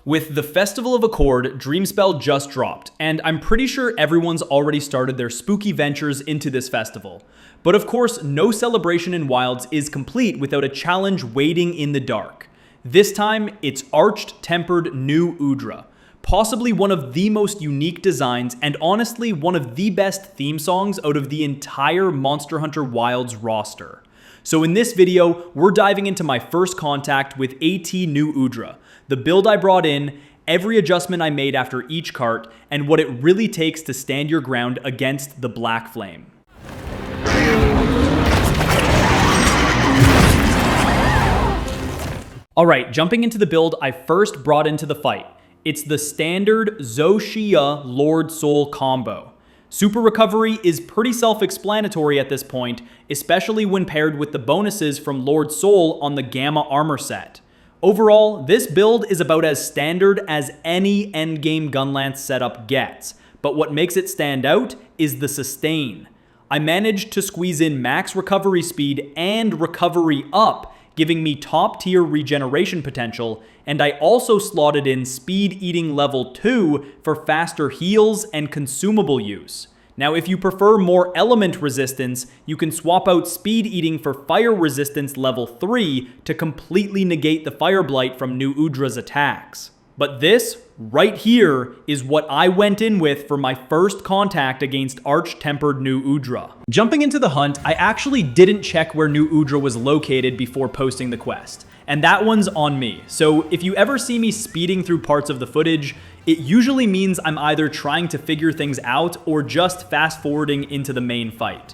With the Festival of Accord, Dreamspell just dropped, and I'm pretty sure everyone's already started their spooky ventures into this festival. But of course, no celebration in Wilds is complete without a challenge waiting in the dark. This time, it's Arched Tempered Nu Udra, possibly one of the most unique designs and honestly one of the best theme songs out of the entire Monster Hunter Wilds roster. So in this video, we're diving into my first contact with AT Nu Udra, the build I brought in, every adjustment I made after each cart, and what it really takes to stand your ground against the Black Flame. Alright, jumping into the build I first brought into the fight. It's the standard Shia Lord Soul combo. Super recovery is pretty self-explanatory at this point, especially when paired with the bonuses from Lord Soul on the Gamma armor set. Overall, this build is about as standard as any endgame Gunlance setup gets, but what makes it stand out is the sustain. I managed to squeeze in max recovery speed and recovery up, giving me top tier regeneration potential, and I also slotted in speed eating level 2 for faster heals and consumable use. Now if you prefer more element resistance, you can swap out speed eating for fire resistance level 3 to completely negate the fire blight from Nu Udra's attacks. But this, right here, is what I went in with for my first contact against Arched Tempered Nu Udra. Jumping into the hunt, I actually didn't check where Nu Udra was located before posting the quest, and that one's on me. So if you ever see me speeding through parts of the footage, it usually means I'm either trying to figure things out or just fast forwarding into the main fight.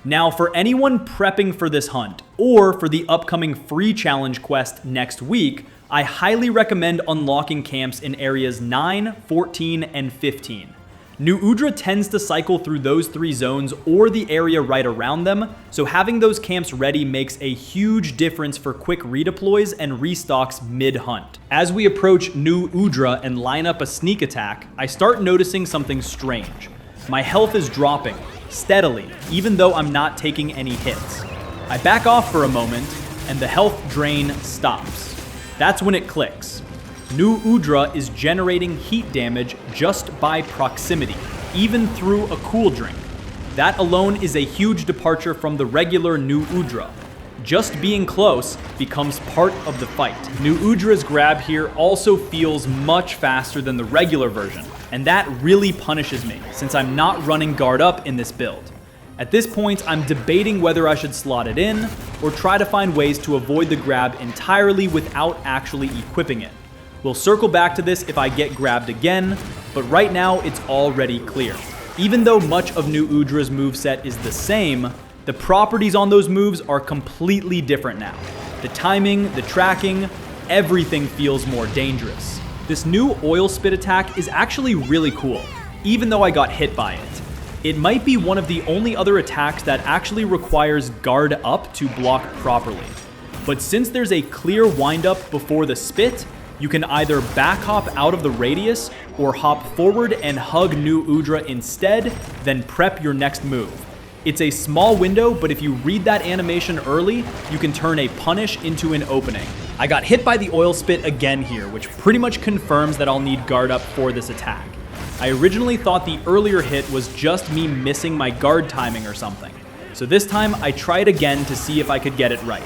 Now for anyone prepping for this hunt, or for the upcoming free challenge quest next week, I highly recommend unlocking camps in areas 9, 14, and 15. Nu Udra tends to cycle through those 3 zones or the area right around them, so having those camps ready makes a huge difference for quick redeploys and restocks mid-hunt. As we approach Nu Udra and line up a sneak attack, I start noticing something strange. My health is dropping, steadily, even though I'm not taking any hits. I back off for a moment, and the health drain stops. That's when it clicks. Nu Udra is generating heat damage just by proximity, even through a cool drink. That alone is a huge departure from the regular Nu Udra. Just being close becomes part of the fight. Nu Udra's grab here also feels much faster than the regular version, and that really punishes me, since I'm not running Guard Up in this build. At this point, I'm debating whether I should slot it in, or try to find ways to avoid the grab entirely without actually equipping it. We'll circle back to this if I get grabbed again, but right now it's already clear. Even though much of Nu Udra's moveset is the same, the properties on those moves are completely different now. The timing, the tracking, everything feels more dangerous. This new oil spit attack is actually really cool, even though I got hit by it. It might be one of the only other attacks that actually requires Guard Up to block properly. But since there's a clear windup before the spit, you can either back hop out of the radius or hop forward and hug Nu Udra instead, then prep your next move. It's a small window, but if you read that animation early, you can turn a punish into an opening. I got hit by the oil spit again here, which pretty much confirms that I'll need Guard Up for this attack. I originally thought the earlier hit was just me missing my guard timing or something. So this time I tried again to see if I could get it right.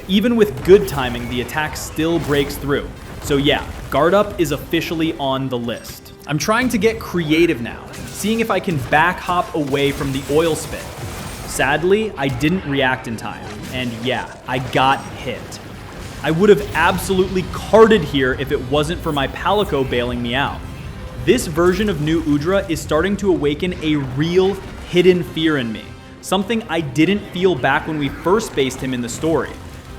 Even with good timing, the attack still breaks through. So yeah, Guard Up is officially on the list. I'm trying to get creative now, seeing if I can back hop away from the oil spit. Sadly, I didn't react in time, and yeah, I got hit. I would have absolutely carted here if it wasn't for my Palico bailing me out. This version of Nu Udra is starting to awaken a real hidden fear in me, something I didn't feel back when we first faced him in the story.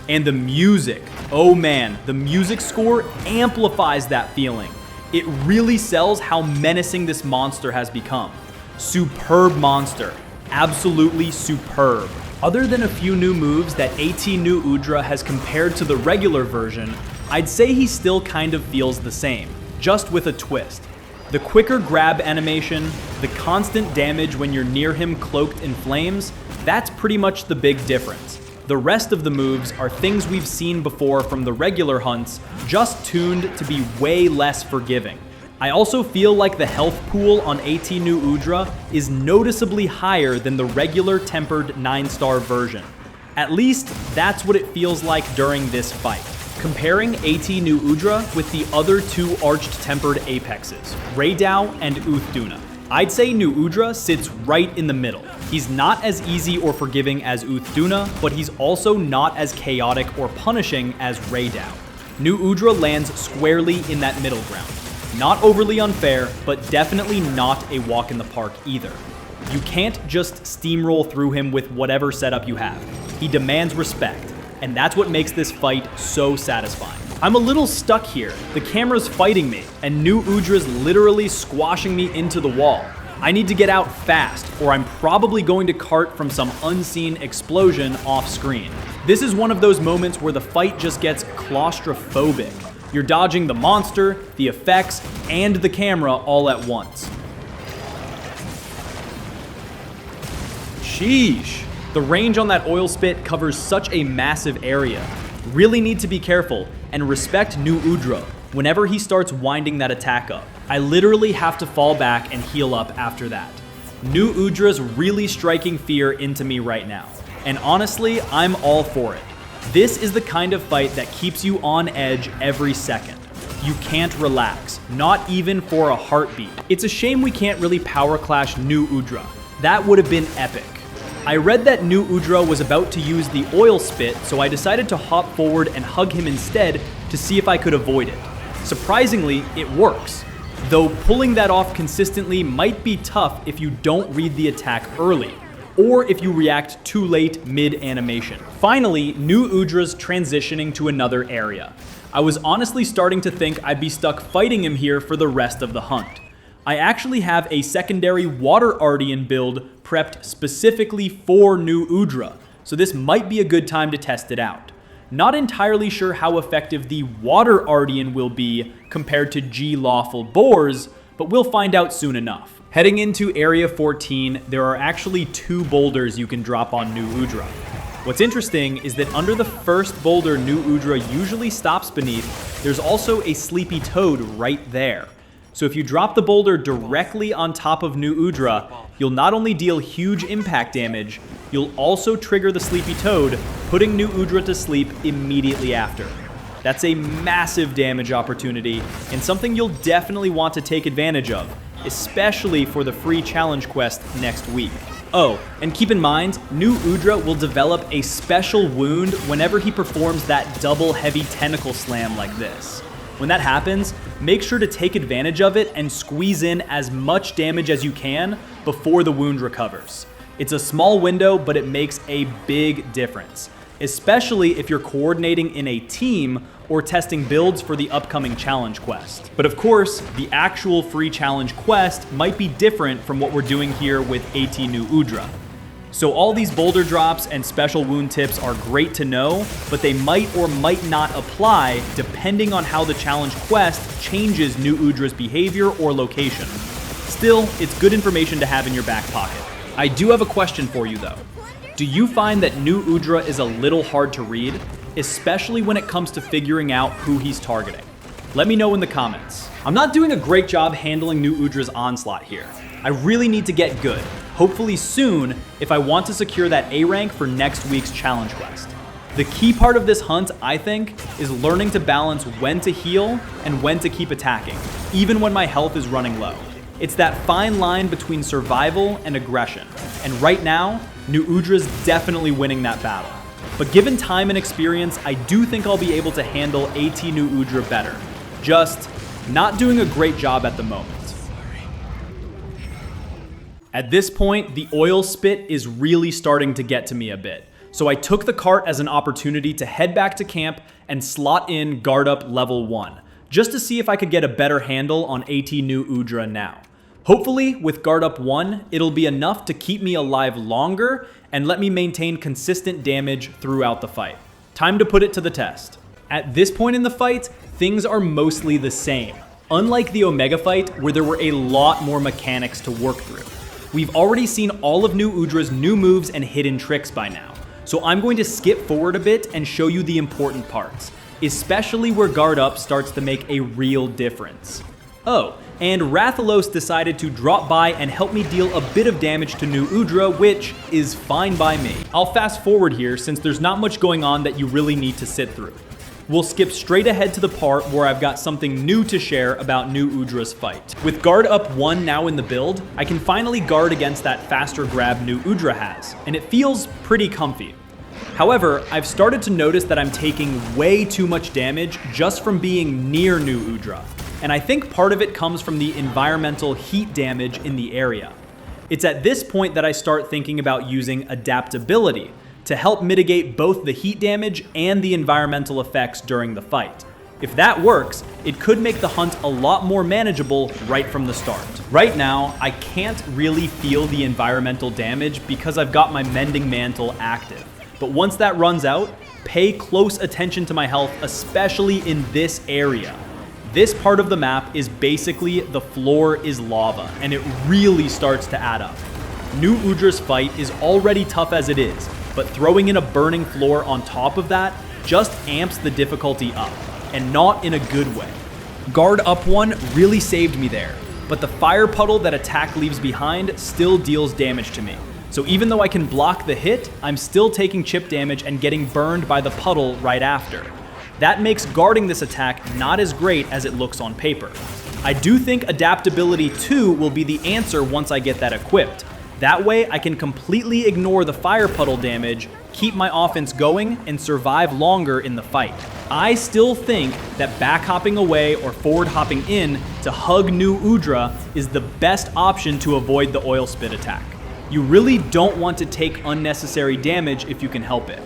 And the music, oh man, the music score amplifies that feeling. It really sells how menacing this monster has become. Superb monster, absolutely superb. Other than a few new moves that AT Nu Udra has compared to the regular version, I'd say he still kind of feels the same, just with a twist. The quicker grab animation, the constant damage when you're near him cloaked in flames, that's pretty much the big difference. The rest of the moves are things we've seen before from the regular hunts, just tuned to be way less forgiving. I also feel like the health pool on AT Nu Udra is noticeably higher than the regular tempered 9-star version. At least, that's what it feels like during this fight. Comparing AT Nu Udra with the other two arched tempered apexes, Raydao and Uthduna. I'd say Nu Udra sits right in the middle. He's not as easy or forgiving as Uthduna, but he's also not as chaotic or punishing as Raydao. Nu Udra lands squarely in that middle ground. Not overly unfair, but definitely not a walk in the park either. You can't just steamroll through him with whatever setup you have. He demands respect, and that's what makes this fight so satisfying. I'm a little stuck here. The camera's fighting me, and Nu Udra's literally squashing me into the wall. I need to get out fast, or I'm probably going to cart from some unseen explosion off screen. This is one of those moments where the fight just gets claustrophobic. You're dodging the monster, the effects, and the camera all at once. Sheesh. The range on that oil spit covers such a massive area. Really need to be careful and respect Nu Udra whenever he starts winding that attack up. I literally have to fall back and heal up after that. Nu Udra's really striking fear into me right now, and honestly, I'm all for it. This is the kind of fight that keeps you on edge every second. You can't relax, not even for a heartbeat. It's a shame we can't really power clash Nu Udra. That would have been epic. I read that Nu Udra was about to use the oil spit, so I decided to hop forward and hug him instead to see if I could avoid it. Surprisingly, it works. Though pulling that off consistently might be tough if you don't read the attack early, or if you react too late mid-animation. Finally, Nu Udra's transitioning to another area. I was honestly starting to think I'd be stuck fighting him here for the rest of the hunt. I actually have a secondary Water Ardian build prepped specifically for Nu Udra, so this might be a good time to test it out. Not entirely sure how effective the Water Ardian will be compared to G Lawful Boars, but we'll find out soon enough. Heading into Area 14, there are actually 2 boulders you can drop on Nu Udra. What's interesting is that under the first boulder Nu Udra usually stops beneath, there's also a sleepy toad right there. So if you drop the boulder directly on top of Nu Udra, you'll not only deal huge impact damage, you'll also trigger the sleepy toad, putting Nu Udra to sleep immediately after. That's a massive damage opportunity, and something you'll definitely want to take advantage of, especially for the free challenge quest next week. Oh, and keep in mind, Nu Udra will develop a special wound whenever he performs that double heavy tentacle slam like this. When that happens, make sure to take advantage of it and squeeze in as much damage as you can before the wound recovers. It's a small window, but it makes a big difference, especially if you're coordinating in a team or testing builds for the upcoming challenge quest. But of course, the actual free challenge quest might be different from what we're doing here with AT Nu Udra. So all these boulder drops and special wound tips are great to know, but they might or might not apply depending on how the challenge quest changes Nu Udra's behavior or location. Still, it's good information to have in your back pocket. I do have a question for you though. Do you find that Nu Udra is a little hard to read, especially when it comes to figuring out who he's targeting? Let me know in the comments. I'm not doing a great job handling Nu Udra's onslaught here. I really need to get good, hopefully soon, if I want to secure that A rank for next week's challenge quest. The key part of this hunt, I think, is learning to balance when to heal and when to keep attacking, even when my health is running low. It's that fine line between survival and aggression, and right now, Nu Udra's definitely winning that battle. But given time and experience, I do think I'll be able to handle AT Nu Udra better. Just not doing a great job at the moment. At this point, the oil spit is really starting to get to me a bit, so I took the cart as an opportunity to head back to camp and slot in Guard Up level 1, just to see if I could get a better handle on AT Nu Udra now. Hopefully, with Guard Up 1, it'll be enough to keep me alive longer and let me maintain consistent damage throughout the fight. Time to put it to the test. At this point in the fight, things are mostly the same, unlike the Omega fight where there were a lot more mechanics to work through. We've already seen all of Nu Udra's new moves and hidden tricks by now, So I'm going to skip forward a bit and show you the important parts, especially where Guard Up starts to make a real difference. Oh, and Rathalos decided to drop by and help me deal a bit of damage to Nu Udra, which is fine by me. I'll fast forward here since there's not much going on that you really need to sit through. We'll skip straight ahead to the part where I've got something new to share about Nu Udra's fight. With Guard Up 1 now in the build, I can finally guard against that faster grab Nu Udra has, and it feels pretty comfy. However, I've started to notice that I'm taking way too much damage just from being near Nu Udra, and I think part of it comes from the environmental heat damage in the area. It's at this point that I start thinking about using adaptability to help mitigate both the heat damage and the environmental effects during the fight. If that works, it could make the hunt a lot more manageable right from the start. Right now, I can't really feel the environmental damage because I've got my Mending Mantle active. But once that runs out, pay close attention to my health, especially in this area. This part of the map is basically the floor is lava, and it really starts to add up. Nu Udra's fight is already tough as it is, but throwing in a burning floor on top of that just amps the difficulty up, and not in a good way. Guard Up 1 really saved me there, but the fire puddle that attack leaves behind still deals damage to me. So even though I can block the hit, I'm still taking chip damage and getting burned by the puddle right after. That makes guarding this attack not as great as it looks on paper. I do think Adaptability 2 will be the answer once I get that equipped. That way I can completely ignore the fire puddle damage, keep my offense going, and survive longer in the fight. I still think that back hopping away or forward hopping in to hug Nu Udra is the best option to avoid the oil spit attack. You really don't want to take unnecessary damage if you can help it.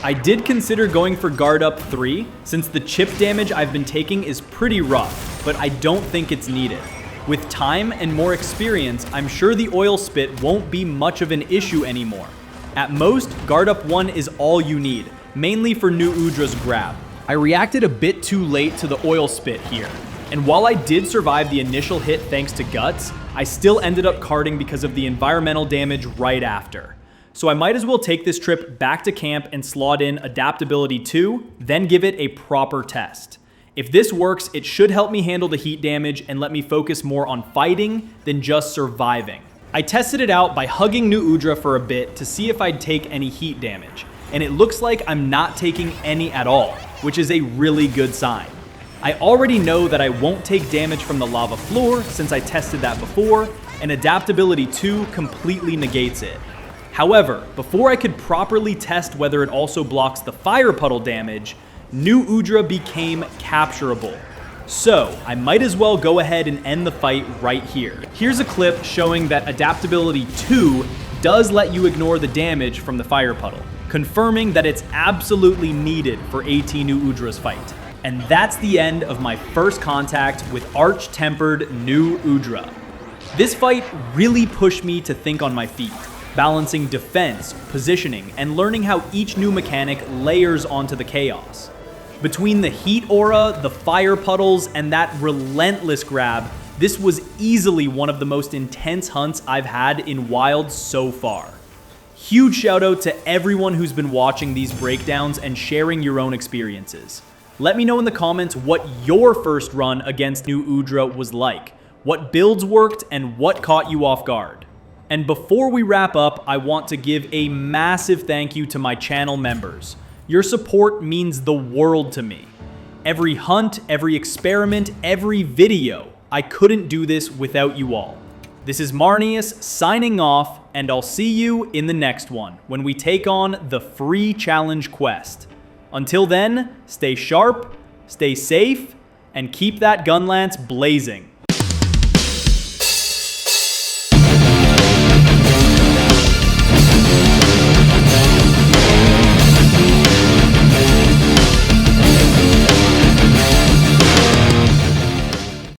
I did consider going for Guard Up 3, since the chip damage I've been taking is pretty rough, but I don't think it's needed. With time and more experience, I'm sure the oil spit won't be much of an issue anymore. At most, Guard Up 1 is all you need, mainly for Nu Udra's grab. I reacted a bit too late to the oil spit here, and while I did survive the initial hit thanks to Guts, I still ended up carding because of the environmental damage right after. So I might as well take this trip back to camp and slot in Adaptability 2, then give it a proper test. If this works, it should help me handle the heat damage and let me focus more on fighting than just surviving. I tested it out by hugging Nu Udra for a bit to see if I'd take any heat damage, and it looks like I'm not taking any at all, which is a really good sign. I already know that I won't take damage from the lava floor since I tested that before, and Adaptability 2 completely negates it. However, before I could properly test whether it also blocks the fire puddle damage, Nu Udra became capturable. So I might as well go ahead and end the fight right here. Here's a clip showing that Adaptability 2 does let you ignore the damage from the fire puddle, confirming that it's absolutely needed for AT Nu Udra's fight. And that's the end of my first contact with Tempered Nu Udra. This fight really pushed me to think on my feet, balancing defense, positioning, and learning how each new mechanic layers onto the chaos. Between the heat aura, the fire puddles, and that relentless grab, this was easily one of the most intense hunts I've had in Wild so far. Huge shout out to everyone who's been watching these breakdowns and sharing your own experiences. Let me know in the comments what your first run against Nu Udra was like, what builds worked, and what caught you off guard. And before we wrap up, I want to give a massive thank you to my channel members. Your support means the world to me. Every hunt, every experiment, every video, I couldn't do this without you all. This is Marneus signing off, and I'll see you in the next one when we take on the free challenge quest. Until then, stay sharp, stay safe, and keep that Gunlance blazing.